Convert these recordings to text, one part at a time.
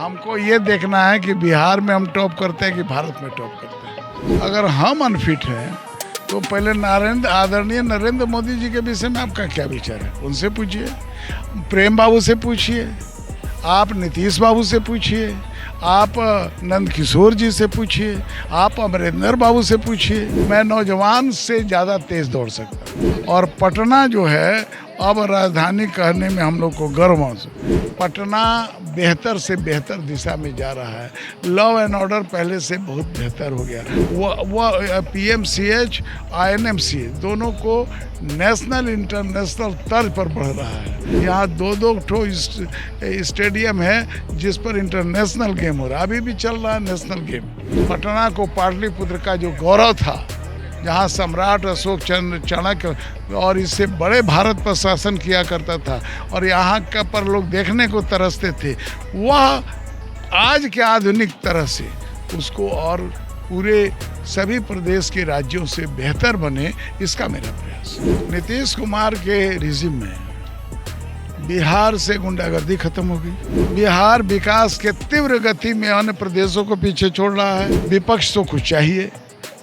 हमको ये देखना है कि बिहार में हम टॉप करते हैं कि भारत में टॉप करते हैं। अगर हम अनफिट हैं तो पहले आदरणीय नरेंद्र मोदी जी के विषय में आपका क्या विचार है, उनसे पूछिए। प्रेम बाबू से पूछिए, आप नीतीश बाबू से पूछिए, आप नंद किशोर जी से पूछिए, आप अमरेंद्र बाबू से पूछिए। मैं नौजवान से ज़्यादा तेज़ दौड़ सकता हूँ। और पटना जो है अब राजधानी कहने में हम लोग को गर्व महसूस। पटना बेहतर से बेहतर दिशा में जा रहा है। लॉ एंड ऑर्डर पहले से बहुत बेहतर हो गया। वो PMCH INMCH दोनों को नेशनल इंटरनेशनल तर्ज पर बढ़ रहा है। यहाँ दो ठो स्टेडियम है जिस पर इंटरनेशनल गेम हो रहा है। अभी भी चल रहा है नेशनल गेम। पटना को पाटलिपुत्र का जो गौरव था, जहाँ सम्राट अशोक चाणक्य और इससे बड़े भारत पर शासन किया करता था और यहाँ का पर लोग देखने को तरसते थे, वह आज के आधुनिक तरह से उसको और पूरे सभी प्रदेश के राज्यों से बेहतर बने, इसका मेरा प्रयास। नीतीश कुमार के रिजिम में बिहार से गुंडागर्दी खत्म हो गई। बिहार विकास के तीव्र गति में अन्य प्रदेशों को पीछे छोड़ रहा है। विपक्ष तो कुछ चाहिए,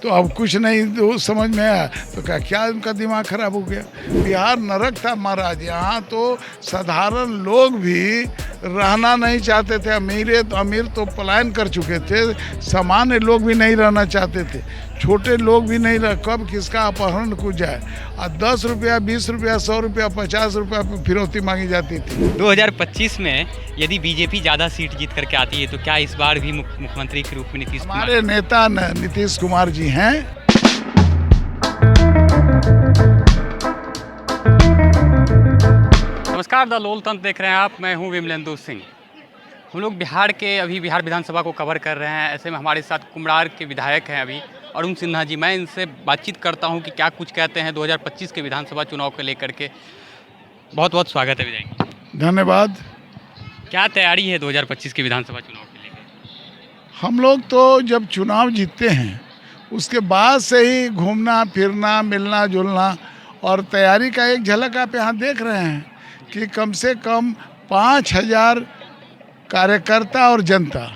तो अब कुछ नहीं तो समझ में आया तो क्या उनका दिमाग खराब हो गया। बिहार नरक था महाराज। यहाँ तो साधारण लोग भी रहना नहीं चाहते थे। अमीर तो पलायन कर चुके थे, सामान्य लोग भी नहीं रहना चाहते थे, छोटे लोग भी नहीं रह। कब किसका अपहरण हो जाए और 10 रुपया 20 रुपया 100 रुपया 50 रुपया फिरौती मांगी जाती थी। 2025 में यदि बीजेपी ज़्यादा सीट जीत करके आती है तो क्या इस बार भी मुख्यमंत्री के रूप में नीतीश कुमार? हमारे नेता नीतीश कुमार जी हैं। नमस्कार, द लोकतंत्र देख रहे हैं आप। मैं हूं विमलेंदु सिंह। हम लोग बिहार विधानसभा को कवर कर रहे हैं। ऐसे में हमारे साथ कुम्हरार के विधायक हैं अभी अरुण सिन्हा जी। मैं इनसे बातचीत करता हूं कि क्या कुछ कहते हैं 2025 के विधानसभा चुनाव को लेकर के। बहुत बहुत स्वागत है विधायक। धन्यवाद। क्या तैयारी है 2025 के विधानसभा चुनाव के लेकर? हम लोग तो जब चुनाव जीतते हैं उसके बाद से ही घूमना फिरना मिलना जुलना और तैयारी का एक झलक आप यहाँ देख रहे हैं कि कम से कम 5000 कार्यकर्ता और जनता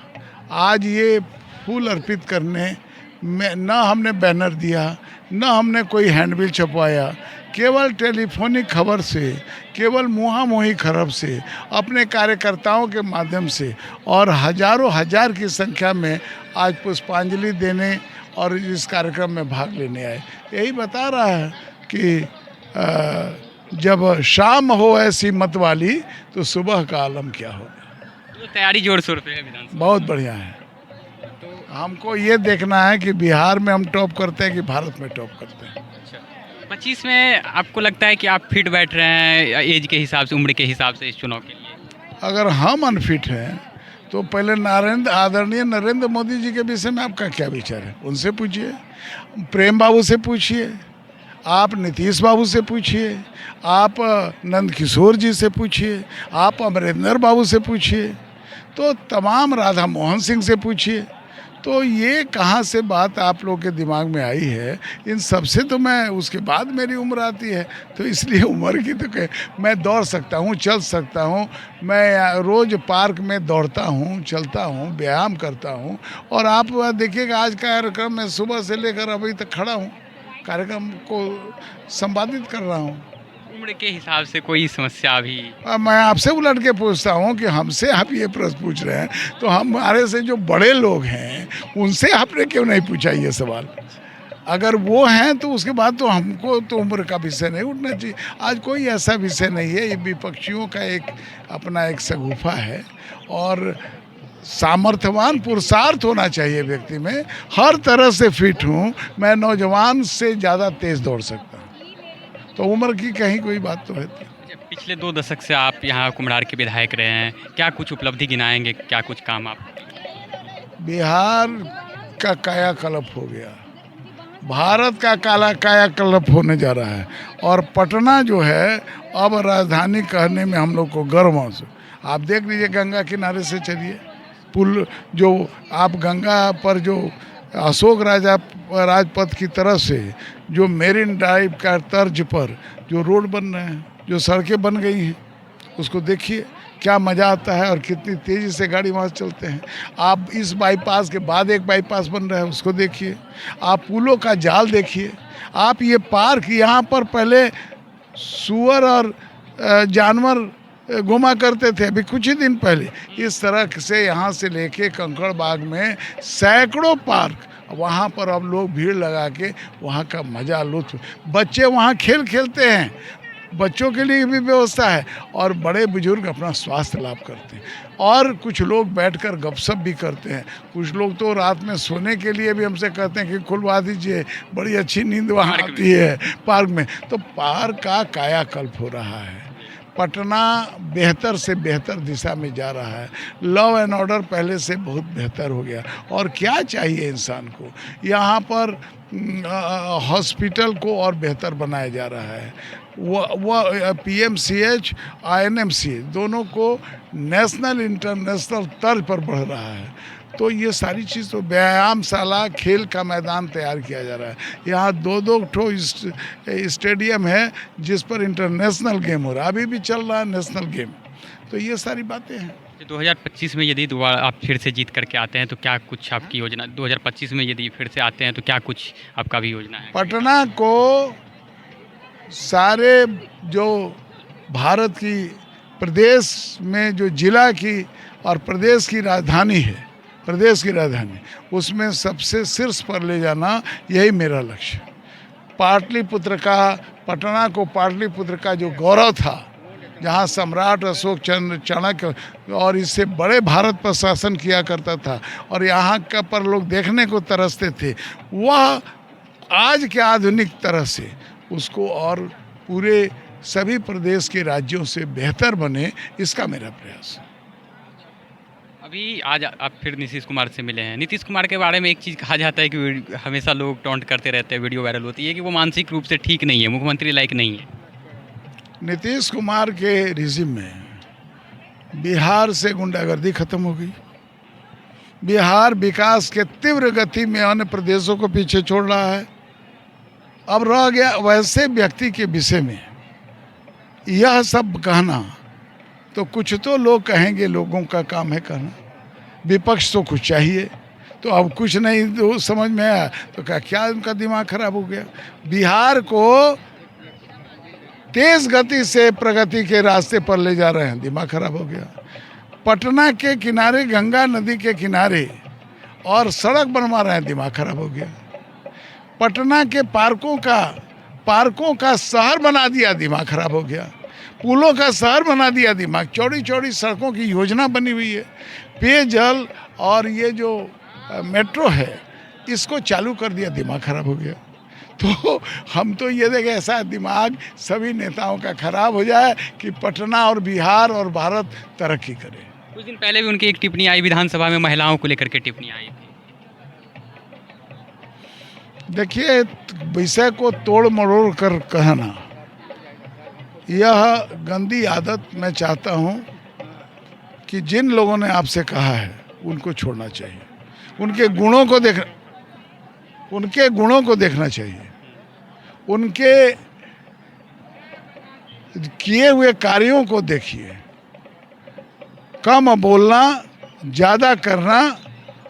आज ये फूल अर्पित करने में, न हमने बैनर दिया, न हमने कोई हैंडबिल छपवाया, केवल टेलीफोनिक खबर से, केवल मुहांमुही खबर से, अपने कार्यकर्ताओं के माध्यम से और हजारों हजार की संख्या में आज पुष्पांजलि देने और इस कार्यक्रम में भाग लेने आए। यही बता रहा है कि जब शाम हो ऐसी मत वाली तो सुबह का आलम क्या होगा। तो तैयारी जोर शोर पे है विधानसभा? बहुत बढ़िया है। हमको ये देखना है कि बिहार में हम टॉप करते हैं कि भारत में टॉप करते हैं। 25 में आपको लगता है कि आप फिट बैठ रहे हैं एज के हिसाब से, उम्र के हिसाब से इस चुनाव के लिए? अगर हम अनफिट हैं तो पहले आदरणीय नरेंद्र मोदी जी के विषय में आपका क्या विचार है, उनसे पूछिए। प्रेम बाबू से पूछिए, आप नीतीश बाबू से पूछिए, आप नंद किशोर जी से पूछिए, आप अमरेंद्र बाबू से पूछिए, तो तमाम राधा मोहन सिंह से पूछिए। तो ये कहाँ से बात आप लोग के दिमाग में आई है? इन सबसे तो मैं उसके बाद मेरी उम्र आती है, तो इसलिए उम्र की तो मैं दौड़ सकता हूँ, चल सकता हूँ। मैं रोज़ पार्क में दौड़ता हूँ, चलता हूँ, व्यायाम करता हूँ। और आप देखिएगा आज का कार्यक्रम में सुबह से लेकर अभी तक खड़ा हूँ, कार्यक्रम को संपादित कर रहा हूँ। उम्र के हिसाब से कोई समस्या भी? मैं आपसे उलट के पूछता हूँ कि हमसे आप ये प्रश्न पूछ रहे हैं, तो हमारे से जो बड़े लोग हैं उनसे आपने क्यों नहीं पूछा ये सवाल? अगर वो हैं तो उसके बाद तो हमको तो उम्र का विषय नहीं उठना चाहिए। आज कोई ऐसा विषय नहीं है। ये विपक्षियों का अपना एक शगुफा है और सामर्थ्यवान पुरुषार्थ होना चाहिए व्यक्ति में। हर तरह से फिट हूँ। मैं नौजवान से ज़्यादा तेज़ दौड़ सकता हूँ, तो उम्र की कहीं कोई बात तो है। पिछले 2 दशक से आप यहाँ कुम्हरार के विधायक रहे हैं, क्या कुछ उपलब्धि गिनाएंगे, क्या कुछ काम आप? बिहार का कायाकल्प हो गया, भारत का कायाकल्प होने जा रहा है और पटना जो है अब राजधानी कहने में हम लोग को गर्व महसूस। आप देख लीजिए, गंगा किनारे से चलिए, पुल जो आप गंगा पर जो अशोक राजपथ की तरफ से जो मेरिन ड्राइव का तर्ज पर जो रोड बन रहे हैं, जो सड़कें बन गई हैं, उसको देखिए क्या मज़ा आता है और कितनी तेज़ी से गाड़ी वहाँ चलते हैं। आप इस बाईपास के बाद एक बाईपास बन रहा है, उसको देखिए। आप पुलों का जाल देखिए। आप ये पार्क, यहाँ पर पहले सूअर और जानवर घुमा करते थे, अभी कुछ ही दिन पहले। इस तरह से यहाँ से लेके कंकड़ बाग में सैकड़ों पार्क, वहाँ पर अब लोग भीड़ लगा के वहाँ का मज़ा लुत्फ, बच्चे वहाँ खेल खेलते हैं, बच्चों के लिए भी व्यवस्था है, और बड़े बुजुर्ग अपना स्वास्थ्य लाभ करते हैं, और कुछ लोग बैठकर गपशप भी करते हैं। कुछ लोग तो रात में सोने के लिए भी हमसे कहते हैं कि खुलवा दीजिए, बड़ी अच्छी नींद वहाँ आती है पार्क में। तो पार्क का कायाकल्प हो रहा है। पटना बेहतर से बेहतर दिशा में जा रहा है। लॉ एंड ऑर्डर पहले से बहुत बेहतर हो गया। और क्या चाहिए इंसान को, यहाँ पर हॉस्पिटल को और बेहतर बनाया जा रहा है। वह PMCH INMCH दोनों को नेशनल इंटरनेशनल तर्ज पर बढ़ रहा है। तो ये सारी चीज़, तो व्यायामशाला, खेल का मैदान तैयार किया जा रहा है। यहाँ दो ठो स्टेडियम है जिस पर इंटरनेशनल गेम हो रहा है, अभी भी चल रहा है नेशनल गेम। तो ये सारी बातें हैं। 2025 में यदि दोबारा आप फिर से जीत करके आते हैं तो क्या कुछ आपकी योजना, 2025 में यदि फिर से आते हैं तो क्या कुछ आपका भी योजना है? पटना को सारे जो भारत की प्रदेश में जो जिला की और प्रदेश की राजधानी है, प्रदेश की राजधानी, उसमें सबसे शीर्ष पर ले जाना, यही मेरा लक्ष्य। पाटलिपुत्र का, पटना को पाटलिपुत्र का जो गौरव था, जहाँ सम्राट अशोक चंद्र चाणक्य और इससे बड़े भारत पर शासन किया करता था और यहाँ का पर लोग देखने को तरसते थे, वह आज के आधुनिक तरह से उसको और पूरे सभी प्रदेश के राज्यों से बेहतर बने, इसका मेरा प्रयास है। अभी आज आप फिर नीतीश कुमार से मिले हैं। नीतीश कुमार के बारे में एक चीज़ कहा जाता है कि हमेशा लोग टॉन्ट करते रहते हैं, वीडियो वायरल होती है कि वो मानसिक रूप से ठीक नहीं है, मुख्यमंत्री लायक नहीं है। नीतीश कुमार के रिजिम में बिहार से गुंडागर्दी खत्म हो गई। बिहार विकास के तीव्र गति में अन्य प्रदेशों को पीछे छोड़ रहा है। अब रह गया वैसे व्यक्ति के विषय में यह सब कहना, तो कुछ तो लोग कहेंगे, लोगों का काम है कहना, विपक्ष तो कुछ चाहिए। तो अब कुछ नहीं तो समझ में आया तो क्या उनका दिमाग खराब हो गया। बिहार को तेज गति से प्रगति के रास्ते पर ले जा रहे हैं, दिमाग खराब हो गया। पटना के किनारे, गंगा नदी के किनारे और सड़क बनवा रहे हैं, दिमाग खराब हो गया। पटना के पार्कों का शहर बना दिया, दिमाग खराब हो गया। पुलों का शहर बना दिया, दिमाग, चौड़ी चौड़ी सड़कों की योजना बनी हुई है। पेयजल और ये जो मेट्रो है, इसको चालू कर दिया, दिमाग खराब हो गया। तो हम तो ये देखें, ऐसा दिमाग सभी नेताओं का खराब हो जाए कि पटना और बिहार और भारत तरक्की करे। कुछ दिन पहले भी उनकी एक टिप्पणी आई विधानसभा में, महिलाओं को लेकर के टिप्पणी आई थी। देखिए, विषय को तोड़ मरोड़ कर कहना, यह गंदी आदत मैं चाहता हूँ कि जिन लोगों ने आपसे कहा है उनको छोड़ना चाहिए। उनके गुणों को देखना चाहिए, उनके किए हुए कार्यों को देखिए। कम बोलना, ज़्यादा करना,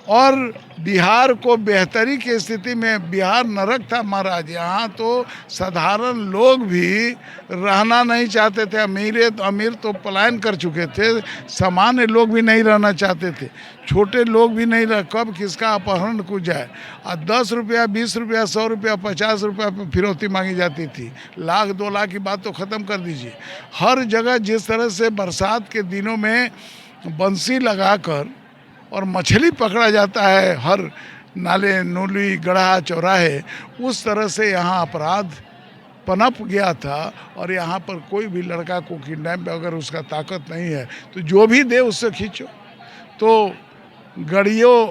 और बिहार को बेहतरी की स्थिति में, बिहार नरक था महाराज। यहाँ तो साधारण लोग भी रहना नहीं चाहते थे। अमीर तो पलायन कर चुके थे, सामान्य लोग भी नहीं रहना चाहते थे, छोटे लोग भी नहीं रह, कब किसका अपहरण कुछ जाए। और 10 रुपया, 20 रुपया, 100 रुपया, 50 रुपया पर फिरौती मांगी जाती थी। 1,00,000 2 लाख की बात तो ख़त्म कर दीजिए। हर जगह जिस तरह से बरसात के दिनों में बंसी लगाकर और मछली पकड़ा जाता है हर नाले, नूली, गढ़ा, चौराहे, उस तरह से यहाँ अपराध पनप गया था। और यहाँ पर कोई भी लड़का को किडनैप, अगर उसका ताकत नहीं है तो जो भी दे उससे खींचो। तो गड़ियों,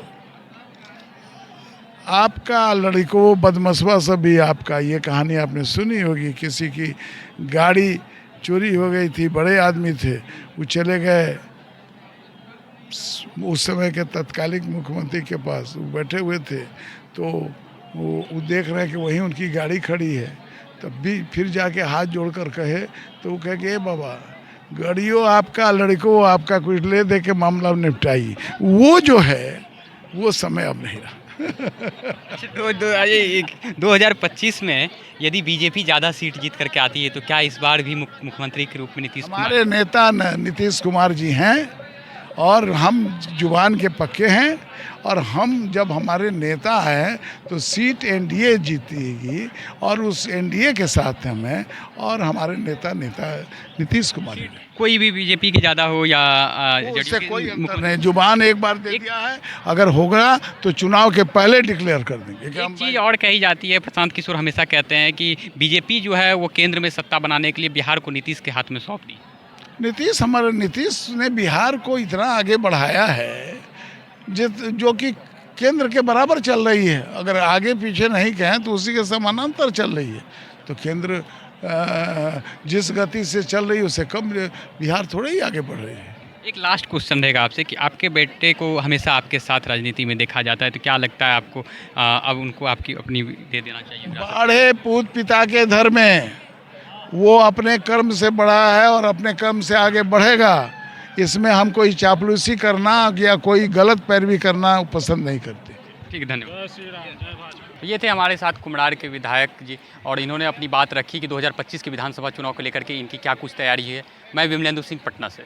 आपका लड़कों बदमशवा सब भी आपका, ये कहानी आपने सुनी होगी। किसी की गाड़ी चोरी हो गई थी, बड़े आदमी थे, वो चले गए उस समय के तत्कालिक मुख्यमंत्री के पास, वो बैठे हुए थे। तो वो देख रहे हैं कि वहीं उनकी गाड़ी खड़ी है, तब भी फिर जाके हाथ जोड़कर कहे, तो वो कहे कि ए बाबा, गड़ियों आपका, लड़कों आपका, कुछ ले दे के मामला निपटाई, वो जो है वो समय अब नहीं रहा। अच्छा, 2025 में यदि बीजेपी ज़्यादा सीट जीत करके आती है तो क्या इस बार भी मुख्यमंत्री के रूप में नीतीश कुमार? हमारे नेता नीतीश कुमार जी हैं और हम जुबान के पक्के हैं, और हम जब हमारे नेता हैं तो सीट एनडीए जीतेगी, और उस एनडीए के साथ हमें और हमारे नेता नीतीश कुमार जी। कोई भी बीजेपी की ज़्यादा हो या उससे जेडीयू कोई के अंतर नहीं, जुबान एक बार दे दिया है, अगर होगा तो चुनाव के पहले डिक्लेयर कर देंगे कि एक हम चीज़ और कही जाती है, प्रशांत किशोर हमेशा कहते हैं कि बीजेपी जो है वो केंद्र में सत्ता बनाने के लिए बिहार को नीतीश के हाथ में सौंप दी। नीतीश ने बिहार को इतना आगे बढ़ाया है जो कि केंद्र के बराबर चल रही है, अगर आगे पीछे नहीं कहें तो उसी के समानांतर चल रही है। तो केंद्र जिस गति से चल रही है उससे कम बिहार थोड़े ही आगे बढ़ रही है। एक लास्ट क्वेश्चन रहेगा आपसे कि आपके बेटे को हमेशा आपके साथ राजनीति में देखा जाता है, तो क्या लगता है आपको अब उनको आपकी अपनी दे देना चाहिए? बड़े पूत पिता के धर्म में, वो अपने कर्म से बड़ा है और अपने कर्म से आगे बढ़ेगा। इसमें हम कोई चापलूसी करना या कोई गलत पैरवी करना पसंद नहीं करते। ठीक है, धन्यवाद। ये थे हमारे साथ कुम्हड़ार के विधायक जी, और इन्होंने अपनी बात रखी कि 2025 के विधानसभा चुनाव को लेकर के इनकी क्या कुछ तैयारी है। मैं विमलेंदु सिंह, पटना से।